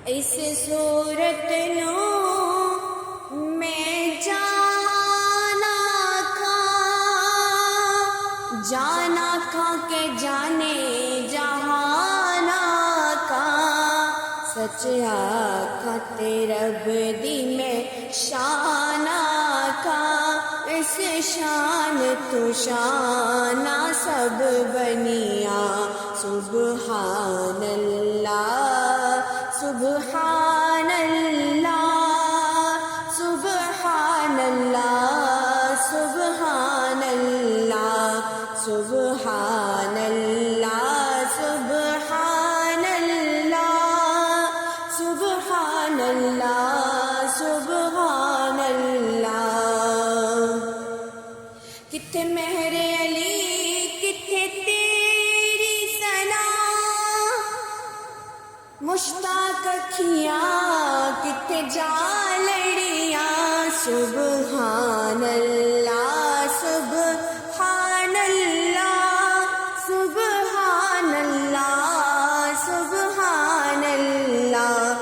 اس صورت نو میں جانا کھا کے جانے جہانا کا سچ آکھا تے رب دی میں شانا کا اس شان تو شانہ سب بنیا سبحان اللہ سبحان اللہ سبحان اللہ سبحان اللہ سبحان اللہ سبحان اللہ سبحان اللہ سبحان اللہ کتھے مہر علی کتھے تیری ثنا مشتاق اکھیاں کتھے جالڑیاں سبحان اللہ سبحان اللہ سبحان اللہ سبحان اللہ